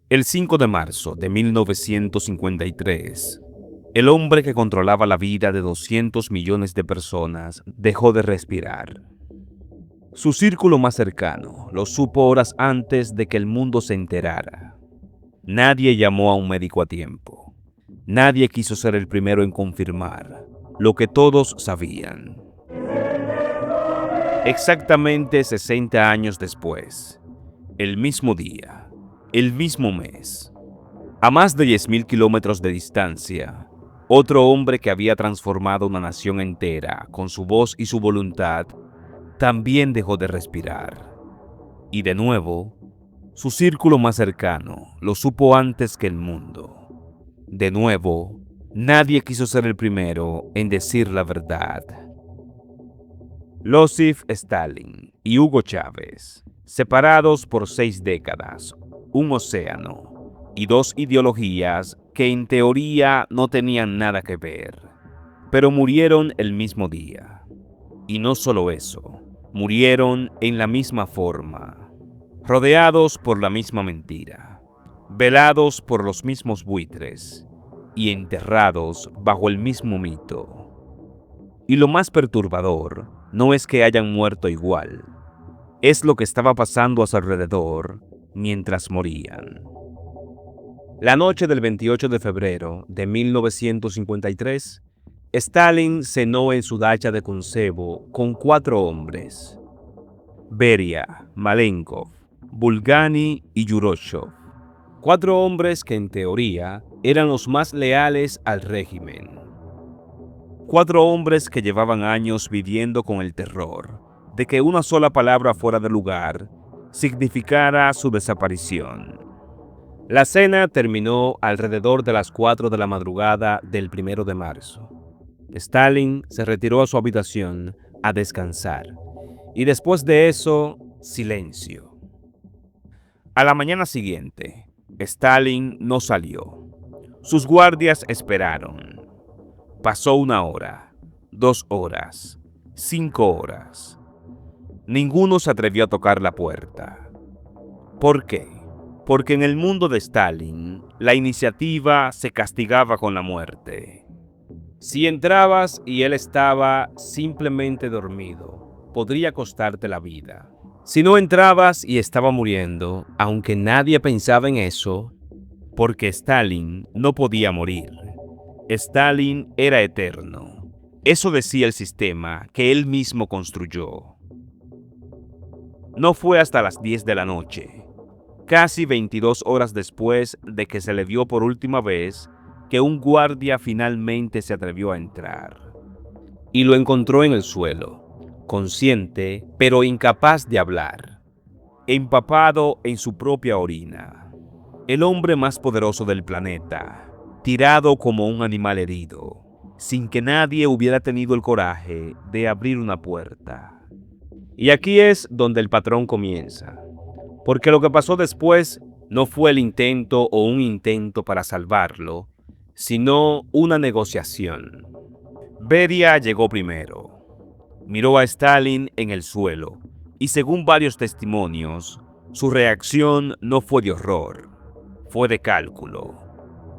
El 5 de marzo de 1953, el hombre que controlaba la vida de 200 millones de personas dejó de respirar. Su círculo más cercano lo supo horas antes de que el mundo se enterara. Nadie llamó a un médico a tiempo. Nadie quiso ser el primero en confirmar lo que todos sabían. Exactamente 60 años después, el mismo día, el mismo mes, a más de 10.000 kilómetros de distancia, otro hombre que había transformado una nación entera con su voz y su voluntad, también dejó de respirar. Y de nuevo, su círculo más cercano lo supo antes que el mundo. De nuevo, nadie quiso ser el primero en decir la verdad. Iósif Stalin y Hugo Chávez, separados por 6 décadas, un océano y 2 ideologías que en teoría no tenían nada que ver, pero murieron el mismo día. Y no solo eso, murieron en la misma forma, rodeados por la misma mentira, velados por los mismos buitres y enterrados bajo el mismo mito. Y lo más perturbador no es que hayan muerto igual, es lo que estaba pasando a su alrededor mientras morían. La noche del 28 de febrero de 1953, Stalin cenó en su dacha de Kunsevo con 4 hombres: Beria, Malenkov, Bulgani y Yuroshev. 4 hombres que en teoría eran los más leales al régimen. 4 hombres que llevaban años viviendo con el terror de que una sola palabra fuera de lugar significara su desaparición. La cena terminó alrededor de las 4 de la madrugada del 1 de marzo. Stalin se retiró a su habitación a descansar y después de eso, silencio. A la mañana siguiente, Stalin no salió. Sus guardias esperaron. Pasó 1 hora, 2 horas, 5 horas. Ninguno se atrevió a tocar la puerta. ¿Por qué? Porque en el mundo de Stalin, la iniciativa se castigaba con la muerte. Si entrabas y él estaba simplemente dormido, podría costarte la vida. Si no entrabas y estaba muriendo, aunque nadie pensaba en eso, porque Stalin no podía morir. Stalin era eterno. Eso decía el sistema que él mismo construyó. No fue hasta las 10 de la noche, casi 22 horas después de que se le vio por última vez, que un guardia finalmente se atrevió a entrar. Y lo encontró en el suelo, consciente pero incapaz de hablar, empapado en su propia orina. El hombre más poderoso del planeta, tirado como un animal herido, sin que nadie hubiera tenido el coraje de abrir una puerta. Y aquí es donde el patrón comienza, porque lo que pasó después no fue el intento o un intento para salvarlo, sino una negociación. Beria llegó primero, miró a Stalin en el suelo, y según varios testimonios, su reacción no fue de horror, fue de cálculo.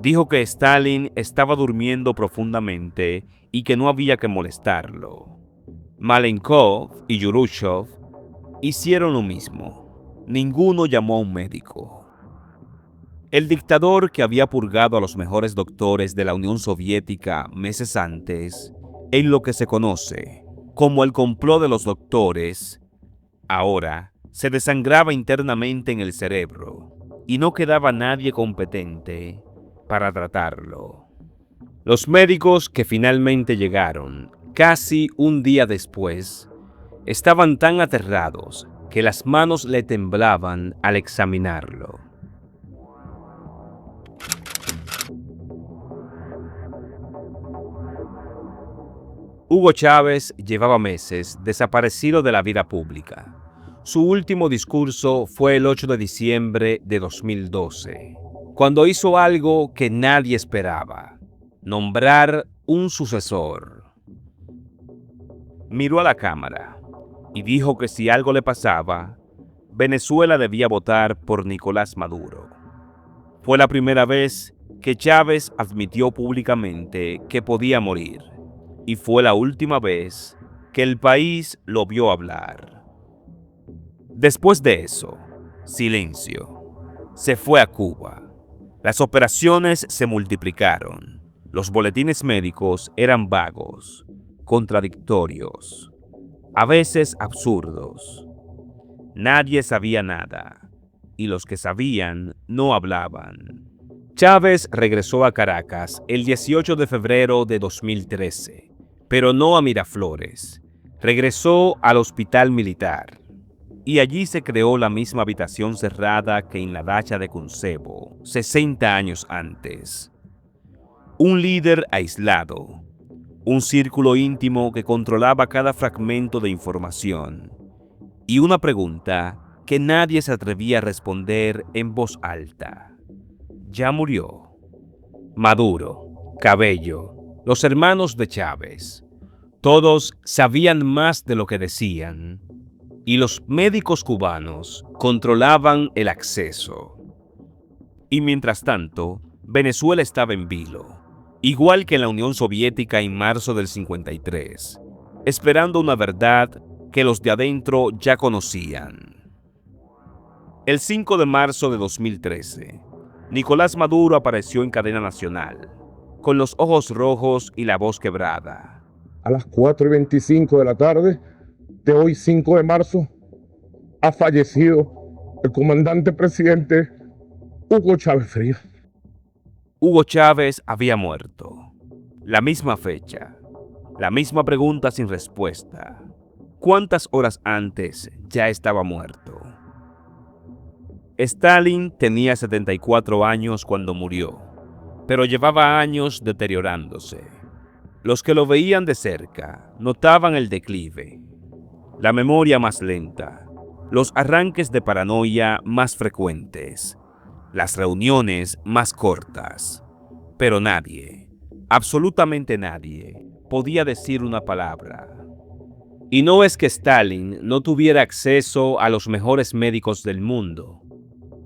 Dijo que Stalin estaba durmiendo profundamente y que no había que molestarlo. Malenkov y Yuroshev hicieron lo mismo. Ninguno llamó a un médico. El dictador que había purgado a los mejores doctores de la Unión Soviética meses antes, en lo que se conoce como el complot de los doctores, ahora se desangraba internamente en el cerebro y no quedaba nadie competente para tratarlo. Los médicos que finalmente llegaron, casi un día después, estaban tan aterrados que las manos le temblaban al examinarlo. Hugo Chávez llevaba meses desaparecido de la vida pública. Su último discurso fue el 8 de diciembre de 2012, cuando hizo algo que nadie esperaba: nombrar un sucesor. Miró a la cámara y dijo que si algo le pasaba, Venezuela debía votar por Nicolás Maduro. Fue la primera vez que Chávez admitió públicamente que podía morir, y fue la última vez que el país lo vio hablar. Después de eso, silencio. Se fue a Cuba. Las operaciones se multiplicaron. Los boletines médicos eran vagos, contradictorios, a veces absurdos. Nadie sabía nada, y los que sabían no hablaban. Chávez regresó a Caracas el 18 de febrero de 2013, pero no a Miraflores. Regresó al Hospital Militar, y allí se creó la misma habitación cerrada que en la dacha de Kuntsevo, 60 años antes. Un líder aislado, un círculo íntimo que controlaba cada fragmento de información, y una pregunta que nadie se atrevía a responder en voz alta. Ya murió. Maduro, Cabello, los hermanos de Chávez, todos sabían más de lo que decían, y los médicos cubanos controlaban el acceso. Y mientras tanto, Venezuela estaba en vilo, igual que en la Unión Soviética en marzo del 53, esperando una verdad que los de adentro ya conocían. El 5 de marzo de 2013, Nicolás Maduro apareció en cadena nacional, con los ojos rojos y la voz quebrada. A las 4:25 de la tarde de hoy, 5 de marzo, ha fallecido el comandante presidente Hugo Chávez Frías. Hugo Chávez había muerto. La misma fecha, la misma pregunta sin respuesta. ¿Cuántas horas antes ya estaba muerto? Stalin tenía 74 años cuando murió, pero llevaba años deteriorándose. Los que lo veían de cerca notaban el declive, la memoria más lenta, los arranques de paranoia más frecuentes, las reuniones más cortas. Pero nadie, absolutamente nadie, podía decir una palabra. Y no es que Stalin no tuviera acceso a los mejores médicos del mundo,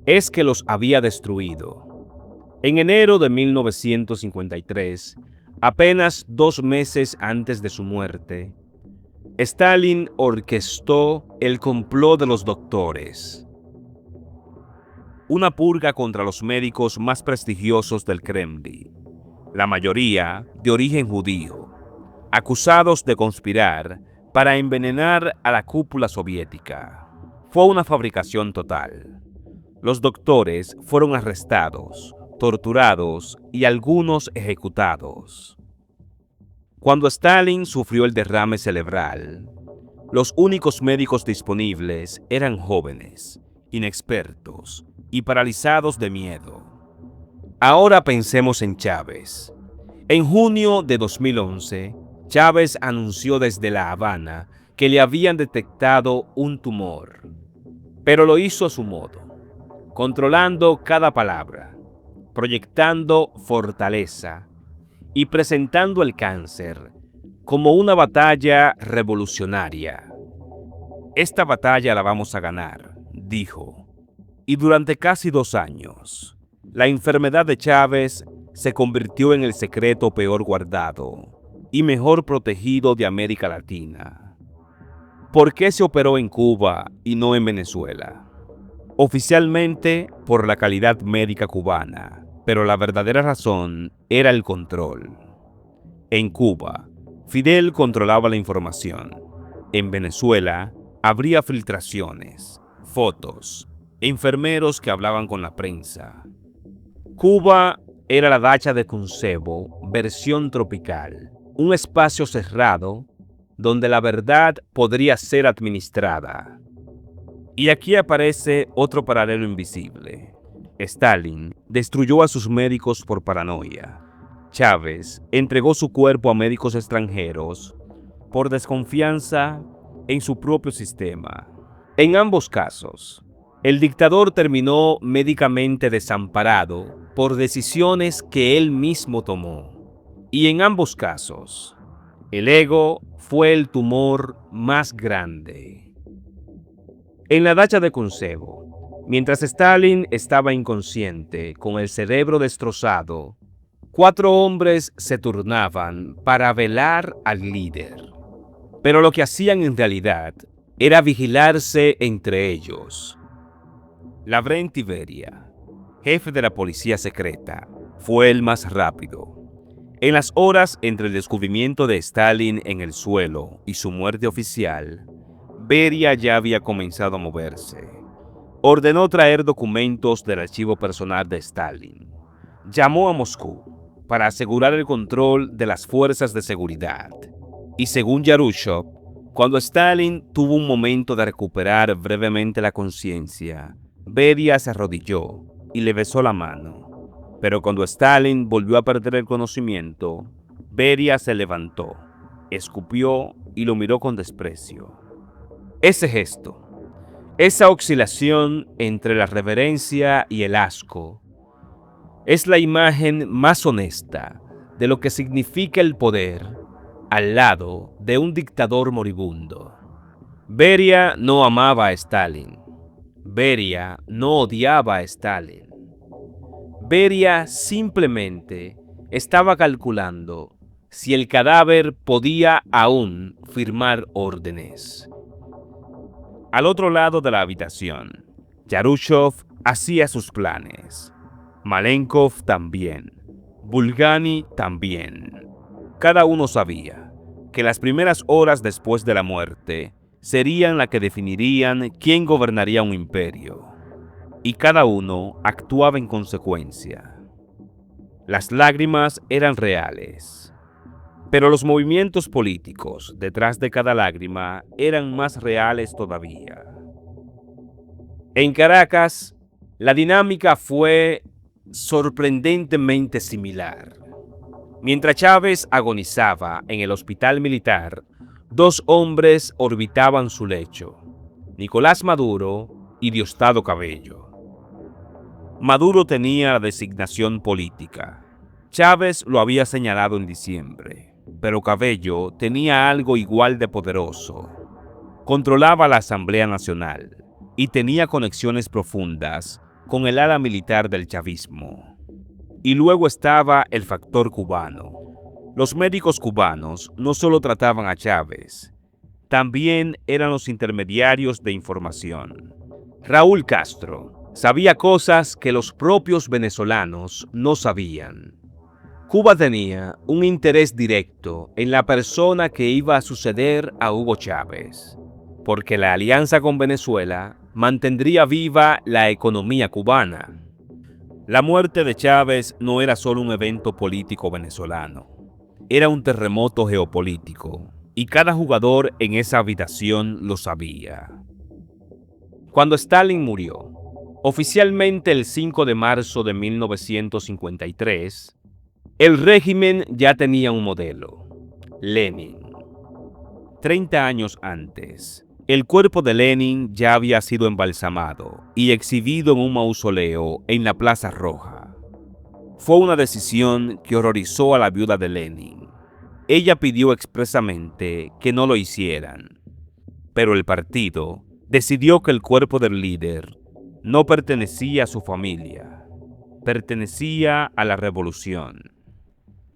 es que los había destruido. En enero de 1953, apenas 2 meses antes de su muerte, Stalin orquestó el complot de los doctores, una purga contra los médicos más prestigiosos del Kremlin, la mayoría de origen judío, acusados de conspirar para envenenar a la cúpula soviética. Fue una fabricación total. Los doctores fueron arrestados, torturados y algunos ejecutados. Cuando Stalin sufrió el derrame cerebral, los únicos médicos disponibles eran jóvenes, inexpertos y paralizados de miedo. Ahora pensemos en Chávez. En junio de 2011, Chávez anunció desde La Habana que le habían detectado un tumor, pero lo hizo a su modo, controlando cada palabra, proyectando fortaleza y presentando el cáncer como una batalla revolucionaria. Esta batalla la vamos a ganar, dijo. Y durante casi 2 años, la enfermedad de Chávez se convirtió en el secreto peor guardado y mejor protegido de América Latina. ¿Por qué se operó en Cuba y no en Venezuela? Oficialmente por la calidad médica cubana, pero la verdadera razón era el control. En Cuba, Fidel controlaba la información. En Venezuela, habría filtraciones, fotos, enfermeros que hablaban con la prensa. Cuba era la dacha de Kuntsevo, versión tropical, un espacio cerrado donde la verdad podría ser administrada. Y aquí aparece otro paralelo invisible. Stalin destruyó a sus médicos por paranoia. Chávez entregó su cuerpo a médicos extranjeros por desconfianza en su propio sistema. En ambos casos, el dictador terminó médicamente desamparado por decisiones que él mismo tomó. Y en ambos casos, el ego fue el tumor más grande. En la dacha de Kuntsevo, Mientras Stalin estaba inconsciente, con el cerebro destrozado, 4 hombres se turnaban para velar al líder. Pero lo que hacían en realidad era vigilarse entre ellos. Lavrenti Beria, jefe de la policía secreta, fue el más rápido. En las horas entre el descubrimiento de Stalin en el suelo y su muerte oficial, Beria ya había comenzado a moverse. Ordenó traer documentos del archivo personal de Stalin. Llamó a Moscú para asegurar el control de las fuerzas de seguridad. Y según Yarushov, cuando Stalin tuvo un momento de recuperar brevemente la conciencia, Beria se arrodilló y le besó la mano. Pero cuando Stalin volvió a perder el conocimiento, Beria se levantó, escupió y lo miró con desprecio. Ese gesto, esa oscilación entre la reverencia y el asco, es la imagen más honesta de lo que significa el poder al lado de un dictador moribundo. Beria no amaba a Stalin. Beria no odiaba a Stalin. Beria simplemente estaba calculando si el cadáver podía aún firmar órdenes. Al otro lado de la habitación, Yarushov hacía sus planes. Malenkov también. Bulgani también. Cada uno sabía que las primeras horas después de la muerte serían las que definirían quién gobernaría un imperio. Y cada uno actuaba en consecuencia. Las lágrimas eran reales, pero los movimientos políticos detrás de cada lágrima eran más reales todavía. En Caracas, la dinámica fue sorprendentemente similar. Mientras Chávez agonizaba en el hospital militar, 2 hombres orbitaban su lecho: Nicolás Maduro y Diosdado Cabello. Maduro tenía la designación política. Chávez lo había señalado en diciembre, pero Cabello tenía algo igual de poderoso. Controlaba la Asamblea Nacional y tenía conexiones profundas con el ala militar del chavismo. Y luego estaba el factor cubano. Los médicos cubanos no solo trataban a Chávez, también eran los intermediarios de información. Raúl Castro sabía cosas que los propios venezolanos no sabían. Cuba tenía un interés directo en la persona que iba a suceder a Hugo Chávez, porque la alianza con Venezuela mantendría viva la economía cubana. La muerte de Chávez no era solo un evento político venezolano, era un terremoto geopolítico, y cada jugador en esa habitación lo sabía. Cuando Stalin murió, oficialmente el 5 de marzo de 1953, el régimen ya tenía un modelo: Lenin. 30 años antes, el cuerpo de Lenin ya había sido embalsamado y exhibido en un mausoleo en la Plaza Roja. Fue una decisión que horrorizó a la viuda de Lenin. Ella pidió expresamente que no lo hicieran, pero el partido decidió que el cuerpo del líder no pertenecía a su familia, pertenecía a la revolución.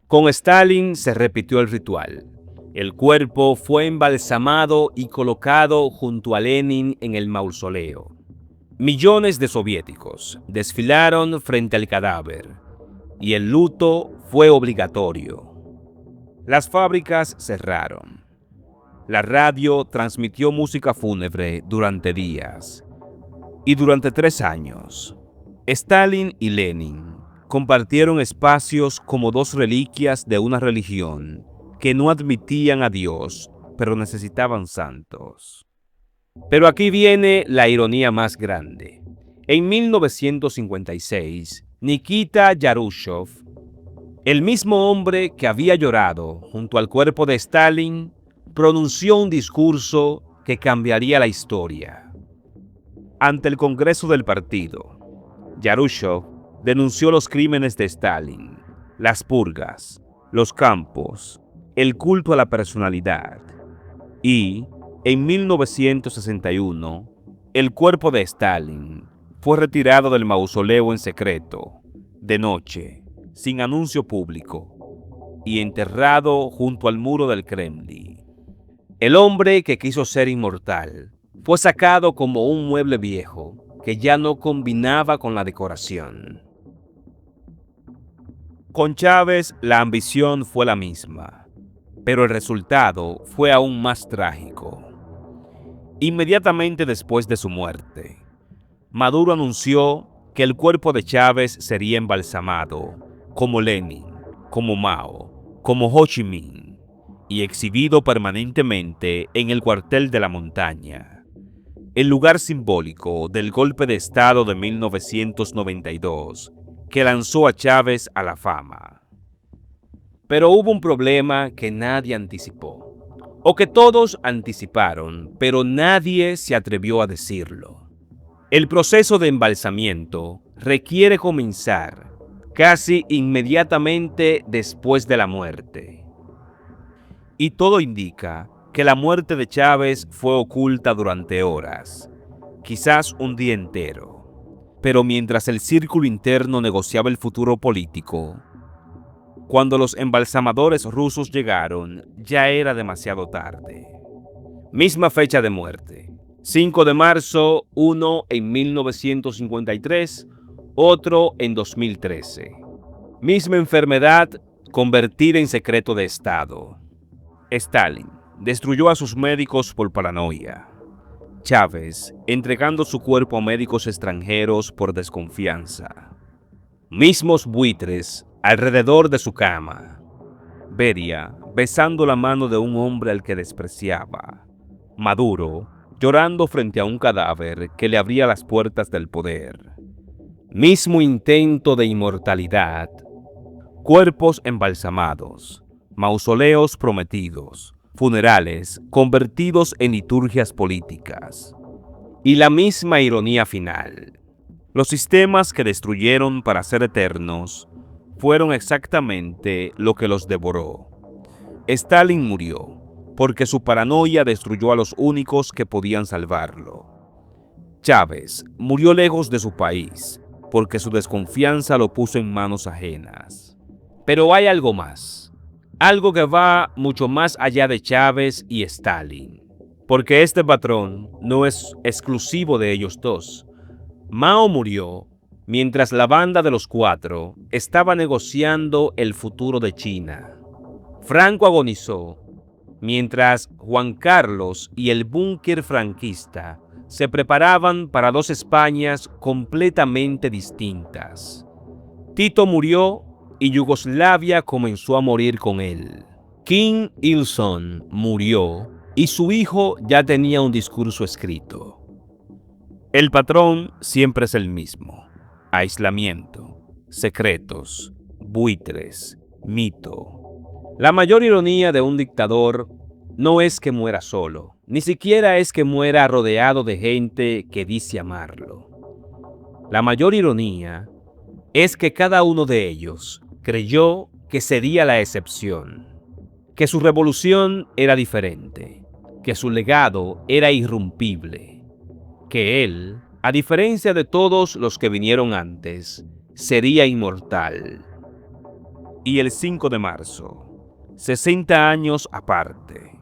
Con Stalin se repitió el ritual. El cuerpo fue embalsamado y colocado junto a Lenin en el mausoleo. Millones de soviéticos desfilaron frente al cadáver y el luto fue obligatorio. Las fábricas cerraron. La radio transmitió música fúnebre durante días. Y durante 3 años, Stalin y Lenin compartieron espacios como 2 reliquias de una religión que no admitían a Dios, pero necesitaban santos. Pero aquí viene la ironía más grande. En 1956, Nikita Yarushov, el mismo hombre que había llorado junto al cuerpo de Stalin, pronunció un discurso que cambiaría la historia. Ante el Congreso del partido, Yarushov denunció los crímenes de Stalin, las purgas, los campos, el culto a la personalidad y, en 1961, el cuerpo de Stalin fue retirado del mausoleo en secreto, de noche, sin anuncio público, y enterrado junto al muro del Kremlin. El hombre que quiso ser inmortal fue sacado como un mueble viejo que ya no combinaba con la decoración. Con Chávez la ambición fue la misma, pero el resultado fue aún más trágico. Inmediatamente después de su muerte, Maduro anunció que el cuerpo de Chávez sería embalsamado, como Lenin, como Mao, como Ho Chi Minh, y exhibido permanentemente en el cuartel de la montaña, el lugar simbólico del golpe de Estado de 1992 que lanzó a Chávez a la fama. Pero hubo un problema que nadie anticipó, o que todos anticiparon, pero nadie se atrevió a decirlo. El proceso de embalsamiento requiere comenzar casi inmediatamente después de la muerte. Y todo indica que la muerte de Chávez fue oculta durante horas, quizás un día entero. Pero mientras el círculo interno negociaba el futuro político, cuando los embalsamadores rusos llegaron, ya era demasiado tarde. Misma fecha de muerte. 5 de marzo, uno en 1953, otro en 2013. Misma enfermedad convertida en secreto de Estado. Stalin destruyó a sus médicos por paranoia. Chávez entregando su cuerpo a médicos extranjeros por desconfianza. Mismos buitres alrededor de su cama. Beria besando la mano de un hombre al que despreciaba. Maduro llorando frente a un cadáver que le abría las puertas del poder. Mismo intento de inmortalidad. Cuerpos embalsamados, mausoleos prometidos, funerales convertidos en liturgias políticas. Y la misma ironía final. Los sistemas que destruyeron para ser eternos fueron exactamente lo que los devoró. Stalin murió porque su paranoia destruyó a los únicos que podían salvarlo. Chávez murió lejos de su país porque su desconfianza lo puso en manos ajenas. Pero hay algo más, algo que va mucho más allá de Chávez y Stalin, porque este patrón no es exclusivo de ellos dos. Mao murió mientras la banda de los cuatro estaba negociando el futuro de China. Franco agonizó mientras Juan Carlos y el búnker franquista se preparaban para dos Españas completamente distintas. Tito murió y Yugoslavia comenzó a morir con él. Kim Il-sung murió y su hijo ya tenía un discurso escrito. El patrón siempre es el mismo: aislamiento, secretos, buitres, mito. La mayor ironía de un dictador no es que muera solo, ni siquiera es que muera rodeado de gente que dice amarlo. La mayor ironía es que cada uno de ellos creyó que sería la excepción, que su revolución era diferente, que su legado era irrompible, que él, a diferencia de todos los que vinieron antes, sería inmortal. Y el 5 de marzo, 60 años aparte,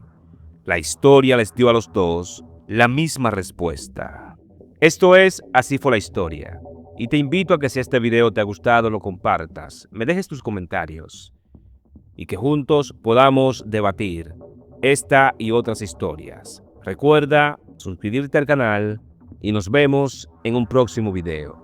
la historia les dio a los dos la misma respuesta. Esto es Así fue la historia. Y te invito a que si este video te ha gustado, lo compartas, me dejes tus comentarios y que juntos podamos debatir esta y otras historias. Recuerda suscribirte al canal y nos vemos en un próximo video.